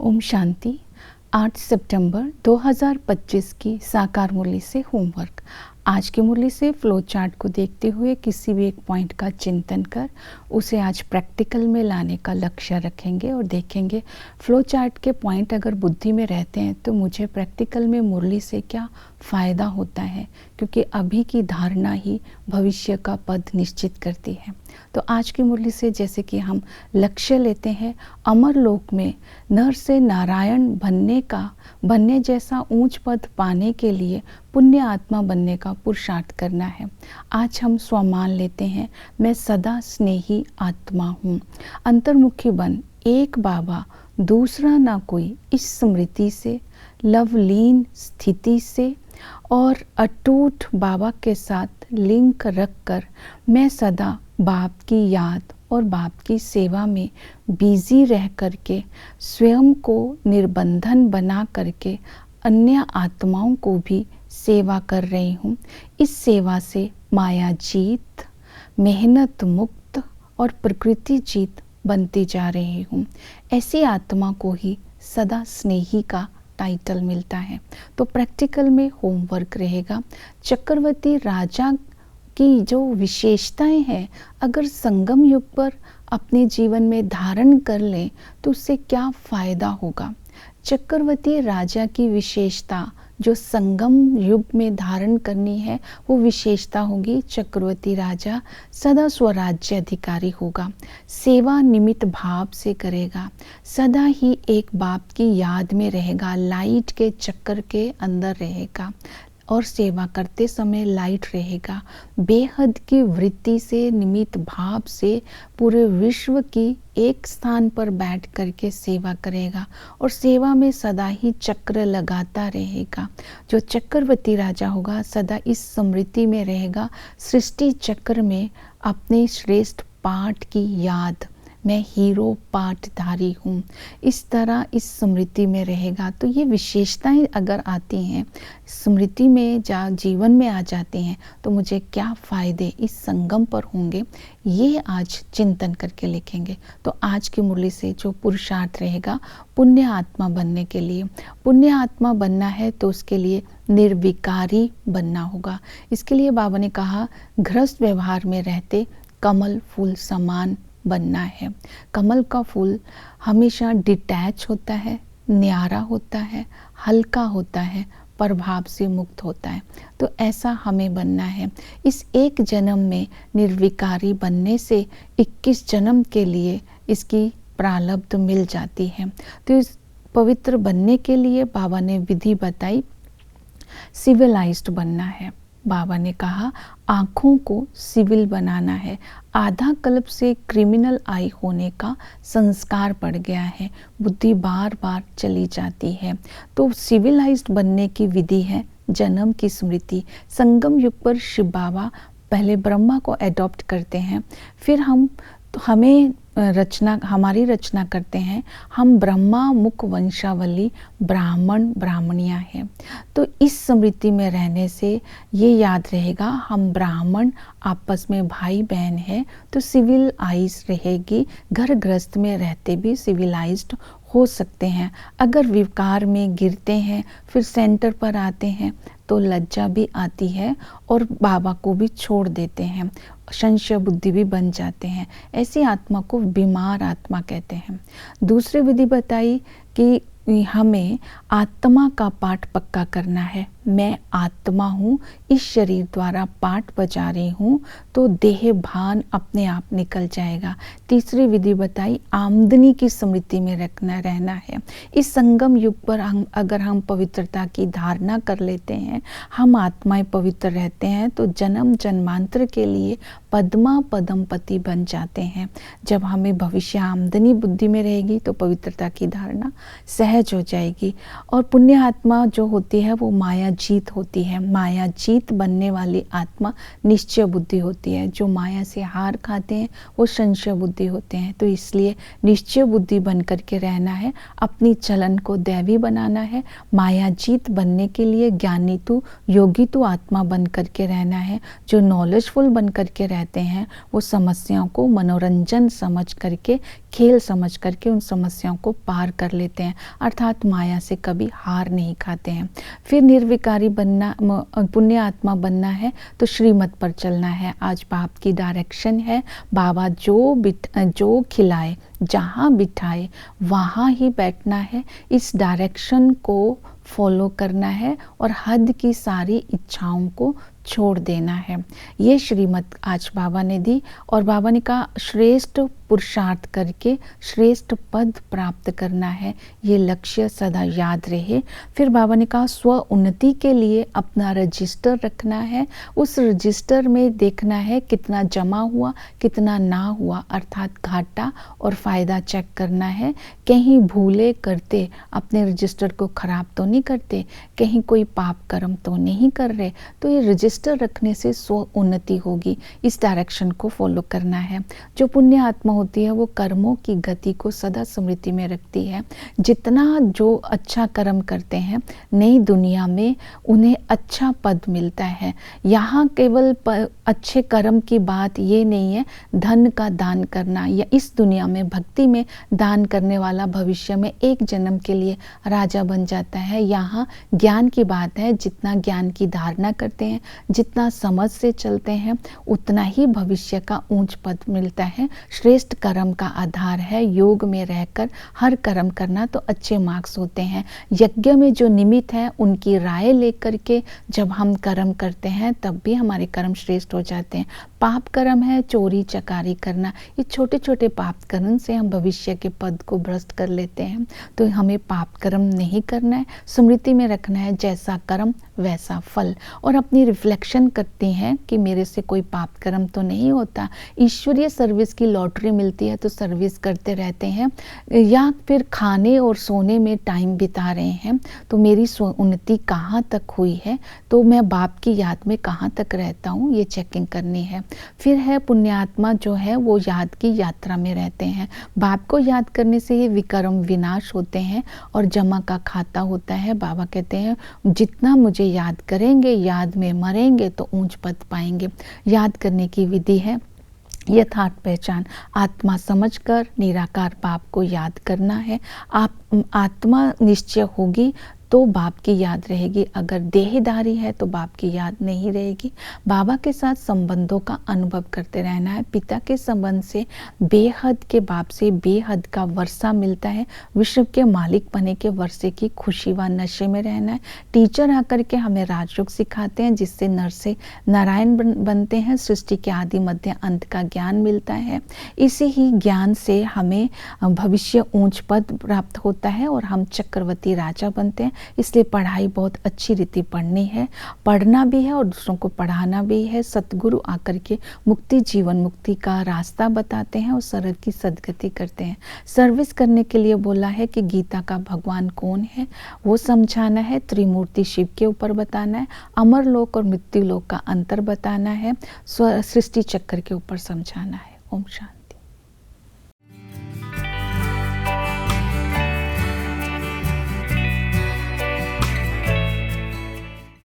ओम शांति। 8 सितंबर 2025 की साकार मुरली से होमवर्क। आज की मुरली से फ्लो चार्ट को देखते हुए किसी भी एक पॉइंट का चिंतन कर उसे आज प्रैक्टिकल में लाने का लक्ष्य रखेंगे और देखेंगे फ्लो चार्ट के पॉइंट अगर बुद्धि में रहते हैं तो मुझे प्रैक्टिकल में मुरली से क्या फ़ायदा होता है, क्योंकि अभी की धारणा ही भविष्य का पद निश्चित करती है। तो आज की मुरली से जैसे कि हम लक्ष्य लेते हैं अमर लोक में नर से नारायण बनने जैसा ऊंच पद पाने के लिए पुण्य आत्मा बनने का पुरुषार्थ करना है। आज हम स्वमान लेते हैं, मैं सदा स्नेही आत्मा हूँ। अंतर्मुखी बन, एक बाबा दूसरा ना कोई, इस स्मृति से लवलीन स्थिति से और अटूट बाबा के साथ लिंक रखकर मैं सदा बाप की याद और बाप की सेवा में बिजी रह करके स्वयं को निर्बंधन बना करके अन्य आत्माओं को भी सेवा कर रही हूँ। इस सेवा से माया जीत, मेहनत मुक्त और प्रकृति जीत बनती जा रही हूँ। ऐसी आत्मा को ही सदा स्नेही का टाइटल मिलता है। तो प्रैक्टिकल में होमवर्क रहेगा। चक्रवर्ती राजा की जो विशेषताएं हैं अगर संगम युग पर अपने जीवन में धारण कर लें तो उससे क्या फ़ायदा होगा। चक्रवर्ती राजा की विशेषता जो संगम युग में धारण करनी है वो विशेषता होगी, चक्रवर्ती राजा सदा स्वराज्य अधिकारी होगा, सेवा निमित्त भाव से करेगा, सदा ही एक बाप की याद में रहेगा, लाइट के चक्कर के अंदर रहेगा और सेवा करते समय लाइट रहेगा, बेहद की वृत्ति से निमित्त भाव से पूरे विश्व की एक स्थान पर बैठ करके सेवा करेगा और सेवा में सदा ही चक्र लगाता रहेगा। जो चक्रवर्ती राजा होगा सदा इस स्मृति में रहेगा, सृष्टि चक्र में अपने श्रेष्ठ पाठ की याद, मैं हीरो पाठधारी हूँ, इस तरह इस स्मृति में रहेगा। तो ये विशेषताएं अगर आती हैं स्मृति में, जीवन में आ जाती हैं तो मुझे क्या फ़ायदे इस संगम पर होंगे, ये आज चिंतन करके लिखेंगे। तो आज की मुरली से जो पुरुषार्थ रहेगा पुण्य आत्मा बनने के लिए, पुण्य आत्मा बनना है तो उसके लिए निर्विकारी बनना होगा। इसके लिए बाबा ने कहा गृहस्थ व्यवहार में रहते कमल फूल समान बनना है। कमल का फूल हमेशा डिटैच होता है, न्यारा होता है, हल्का होता है, प्रभाव से मुक्त होता है। तो ऐसा हमें बनना है। इस एक जन्म में निर्विकारी बनने से 21 जन्म के लिए इसकी प्रारब्ध मिल जाती है। तो इस पवित्र बनने के लिए बाबा ने विधि बताई, सिविलाइज्ड बनना है। बाबा ने कहा आँखों को सिविल बनाना है। आधा कल्प से क्रिमिनल आई होने का संस्कार पड़ गया है, बुद्धि बार बार चली जाती है। तो सिविलाइज्ड बनने की विधि है जन्म की स्मृति। संगम युग पर शिव बाबा पहले ब्रह्मा को एडॉप्ट करते हैं, फिर हमारी रचना करते हैं। हम ब्रह्मा मुख वंशावली ब्राह्मण ब्राह्मणियाँ हैं। तो इस स्मृति में रहने से ये याद रहेगा हम ब्राह्मण आपस में भाई बहन हैं, तो सिविलाइज रहेगी। घर गृहस्थ में रहते भी सिविलाइज्ड हो सकते हैं। अगर विकार में गिरते हैं फिर सेंटर पर आते हैं तो लज्जा भी आती है और बाबा को भी छोड़ देते हैं, संशय बुद्धि भी बन जाते हैं। ऐसी आत्मा को बीमार आत्मा कहते हैं। दूसरी विधि बताई कि हमें आत्मा का पाठ पक्का करना है। मैं आत्मा हूँ, इस शरीर द्वारा पाठ बजा रही हूँ तो देह भान अपने आप निकल जाएगा। तीसरी विधि बताई आमदनी की स्मृति में रहना है। इस संगम युग पर अगर हम पवित्रता की धारणा कर लेते हैं, हम आत्माएं पवित्र रहते हैं तो जन्म जन्मांतर के लिए पद्मा पदमपति बन जाते हैं। जब हमें भविष्य आमदनी बुद्धि में रहेगी तो पवित्रता की धारणा सहज हो जाएगी। और पुण्य आत्मा जो होती है वो माया जीत होती है। माया जीत बनने वाली आत्मा निश्चय बुद्धि होती है। जो माया से हार खाते हैं वो संशय बुद्धि होते हैं। तो इसलिए निश्चय बुद्धि बन करके रहना है, अपनी चलन को दैवी बनाना है। माया जीत बनने के लिए ज्ञानी तू योगी तू आत्मा बन करके रहना है। जो नॉलेजफुल बन करके रहते हैं वो समस्याओं को मनोरंजन समझ करके, खेल समझ करके उन समस्याओं को पार कर लेते हैं, अर्थात माया से कभी हार नहीं खाते हैं। फिर निर्विकारी बनना, पुण्य आत्मा बनना है तो श्रीमत पर चलना है। आज बाप की डायरेक्शन है, बाबा जो खिलाए जहाँ बिठाए वहाँ ही बैठना है। इस डायरेक्शन को फॉलो करना है और हद की सारी इच्छाओं को छोड़ देना है। ये श्रीमत आज बाबा ने दी और बाबा ने कहा श्रेष्ठ पुरुषार्थ करके श्रेष्ठ पद प्राप्त करना है, ये लक्ष्य सदा याद रहे। फिर बाबा ने कहा स्व उन्नति के लिए अपना रजिस्टर रखना है। उस रजिस्टर में देखना है कितना जमा हुआ कितना ना हुआ, अर्थात घाटा और फायदा चेक करना है। कहीं भूले करते अपने रजिस्टर को खराब तो नहीं करते, कहीं कोई पाप कर्म तो नहीं कर रहे, तो ये रजिस्टर रखने से स्व उन्नति होगी। इस डायरेक्शन को फॉलो करना है। जो पुण्य आत्मा होती है वो कर्मों की गति को सदा स्मृति में रखती है। जितना जो अच्छा कर्म करते हैं नई दुनिया में उन्हें अच्छा पद मिलता है। यहाँ केवल अच्छे कर्म की बात ये नहीं है धन का दान करना, या इस दुनिया में भक्ति में दान करने वाला भविष्य में एक जन्म के लिए राजा बन जाता है। यहाँ ज्ञान की बात है, जितना ज्ञान की धारणा करते हैं, जितना समझ से चलते हैं, उतना ही भविष्य का ऊंच पद मिलता है। श्रेष्ठ कर्म का आधार है। योग में रहकर हर कर्म करना तो अच्छे मार्क्स होते हैं। यज्ञ में जो निमित्त है उनकी राय लेकर के जब हम कर्म करते हैं तब भी हमारे कर्म श्रेष्ठ हो जाते हैं। पाप कर्म है चोरी चकारी करना, ये छोटे छोटे पाप कर्म से हम भविष्य के पद को भ्रष्ट कर लेते हैं। तो हमें पाप कर्म नहीं करना है, स्मृति में रखना है जैसा कर्म वैसा फल। और अपनी रिफ्लेक्शन करती हैं कि मेरे से कोई पाप कर्म तो नहीं होता। ईश्वरीय सर्विस की लॉटरी मिलती है तो सर्विस करते रहते हैं, या फिर खाने और सोने में टाइम बिता रहे हैं, तो मेरी उन्नति कहाँ तक हुई है, तो मैं बाप की याद में कहाँ तक रहता हूँ, ये चेकिंग करनी है। फिर है पुण्यात्मा जो है वो याद की यात्रा में रहते हैं। बाप को याद करने से ये विकर्म विनाश होते हैं और जमा का खाता होता है। बाबा कहते हैं जितना मुझे याद करेंगे, याद में मरेंगे तो ऊंच पद पाएंगे। याद करने की विधि है यथार्थ पहचान, आत्मा समझकर निराकार बाप को याद करना है। आप आत्मा निश्चय होगी तो बाप की याद रहेगी, अगर देहधारी है तो बाप की याद नहीं रहेगी। बाबा के साथ संबंधों का अनुभव करते रहना है। पिता के संबंध से बेहद के बाप से बेहद का वर्षा मिलता है। विश्व के मालिक बने के वर्षे की खुशी व नशे में रहना है। टीचर आकर के हमें राजयोग सिखाते हैं जिससे नर से नारायण बनते हैं। सृष्टि के आदि मध्य अंत का ज्ञान मिलता है। इसी ही ज्ञान से हमें भविष्य ऊंच पद प्राप्त होता है और हम चक्रवर्ती राजा बनते हैं। इसलिए पढ़ाई बहुत अच्छी रीति पढ़नी है, पढ़ना भी है और दूसरों को पढ़ाना भी है। सतगुरु आकर के मुक्ति जीवन मुक्ति का रास्ता बताते हैं और सरल की सदगति करते हैं। सर्विस करने के लिए बोला है कि गीता का भगवान कौन है वो समझाना है, त्रिमूर्ति शिव के ऊपर बताना है, अमर लोक और मृत्यु लोक का अंतर बताना है, सृष्टि चक्र के ऊपर समझाना है। ओम शांति।